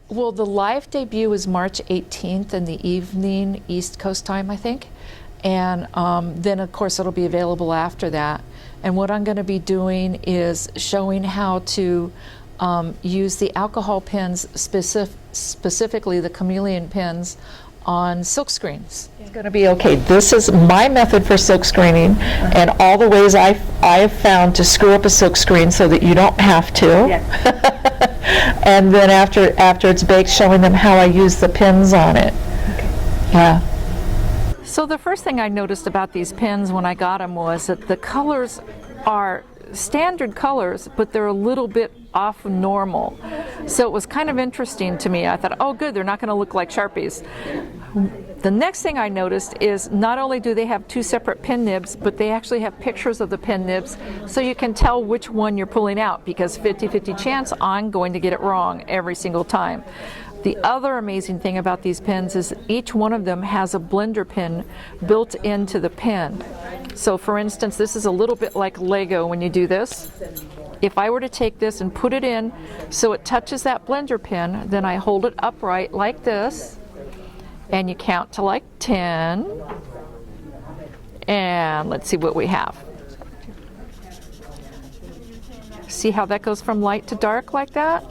Well, the live debut is March 18th in the evening, East Coast time, I think. And then, of course, it'll be available after that. And what I'm going to be doing is showing how to use the alcohol pens, specifically the Chameleon pens, on silk screens. It's going to be, okay, this is my method for silk screening and all the ways I have found to screw up a silk screen so that you don't have to. Yeah. And then after it's baked, showing them how I use the pins on it. Okay. Yeah. So the first thing I noticed about these pens when I got them was that the colors are standard colors, but they're a little bit off normal. So it was kind of interesting to me. I thought, oh good, they're not going to look like Sharpies. The next thing I noticed is not only do they have two separate pen nibs, but they actually have pictures of the pen nibs, so you can tell which one you're pulling out, because 50-50 chance I'm going to get it wrong every single time. The other amazing thing about these pens is each one of them has a blender pin built into the pen. So for instance, this is a little bit like Lego when you do this. If I were to take this and put it in so it touches that blender pin, then I hold it upright like this, and you count to like 10, and let's see what we have. See how that goes from light to dark like that?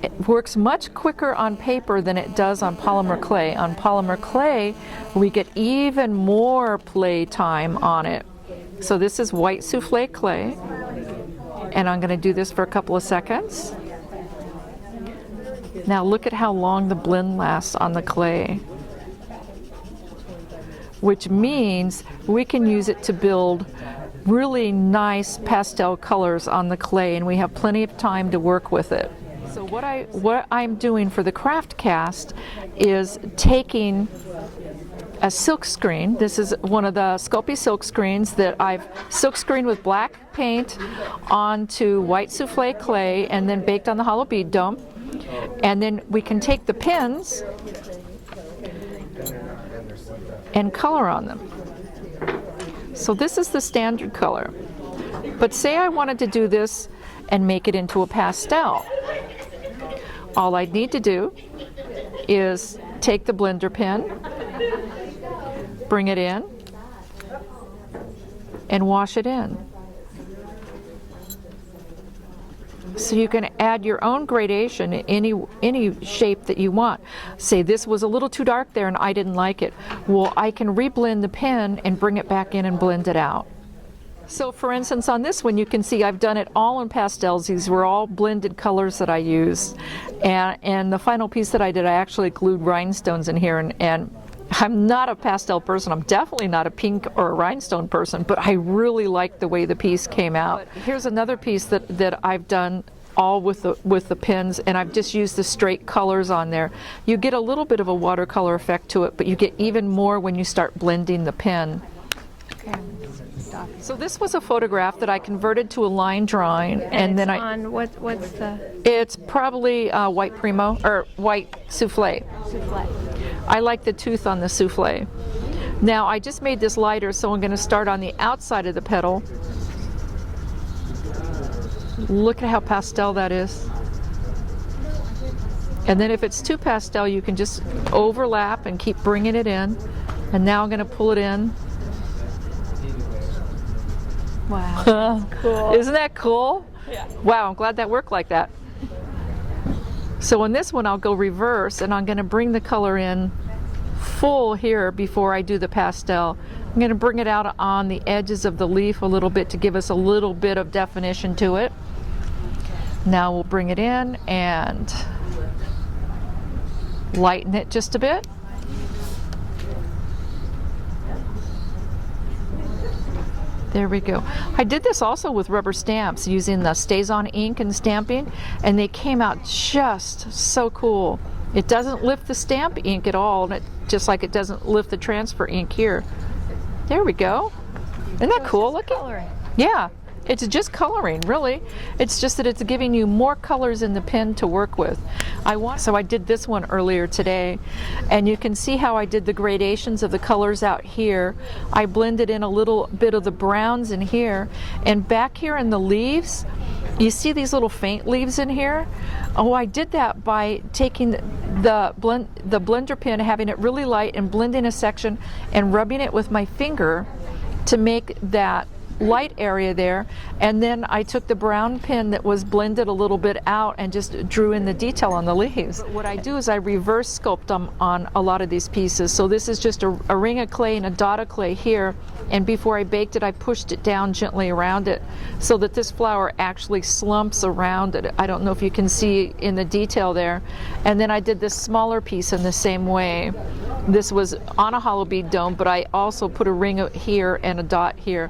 It works much quicker on paper than it does on polymer clay. On polymer clay, we get even more play time on it. So this is white souffle clay, and I'm going to do this for a couple of seconds. Now look at how long the blend lasts on the clay, which means we can use it to build really nice pastel colors on the clay, and we have plenty of time to work with it. So what I'm doing for the craft cast is taking a silk screen. This is one of the Sculpey silk screens that I've silk screened with black paint onto white souffle clay and then baked on the hollow bead dome. And then we can take the pins and color on them. So this is the standard color. But say I wanted to do this and make it into a pastel. All I'd need to do is take the blender pen, bring it in, and wash it in. So you can add your own gradation in any shape that you want. Say this was a little too dark there and I didn't like it. Well, I can reblend the pen and bring it back in and blend it out. So for instance, on this one, you can see I've done it all in pastels. These were all blended colors that I used. And the final piece that I did, I actually glued rhinestones in here. And I'm not a pastel person. I'm definitely not a pink or a rhinestone person, but I really like the way the piece came out. Here's another piece that I've done all with the pens, and I've just used the straight colors on there. You get a little bit of a watercolor effect to it, but you get even more when you start blending the pen. Okay. So this was a photograph that I converted to a line drawing, and then what's the? It's probably white primo or white souffle. Souffle. I like the tooth on the souffle. Now I just made this lighter, so I'm going to start on the outside of the petal. Look at how pastel that is. And then if it's too pastel, you can just overlap and keep bringing it in. And now I'm going to pull it in. Wow, that's cool. Isn't that cool? Yeah. Wow, I'm glad that worked like that. So in this one, I'll go reverse, and I'm going to bring the color in full here before I do the pastel. I'm going to bring it out on the edges of the leaf a little bit to give us a little bit of definition to it. Now we'll bring it in and lighten it just a bit. There we go. I did this also with rubber stamps using the Stays-On ink and stamping, and they came out just so cool. It doesn't lift the stamp ink at all, and just like it doesn't lift the transfer ink here. There we go. Isn't that cool looking? Yeah, it's just coloring, really. It's just that it's giving you more colors in the pen to work with. So I did this one earlier today, and you can see how I did the gradations of the colors out here. I blended in a little bit of the browns in here, and back here in the leaves, You see these little faint leaves in here? Oh, I did that by taking the blender pen, having it really light, and blending a section and rubbing it with my finger to make that light area there, and then I took the brown pen that was blended a little bit out and just drew in the detail on the leaves. What I do is I reverse sculpt them on a lot of these pieces. So this is just a ring of clay and a dot of clay here, and before I baked it I pushed it down gently around it so that this flower actually slumps around it. I don't know if you can see in the detail there. And then I did this smaller piece in the same way. This was on a hollow bead dome, but I also put a ring here and a dot here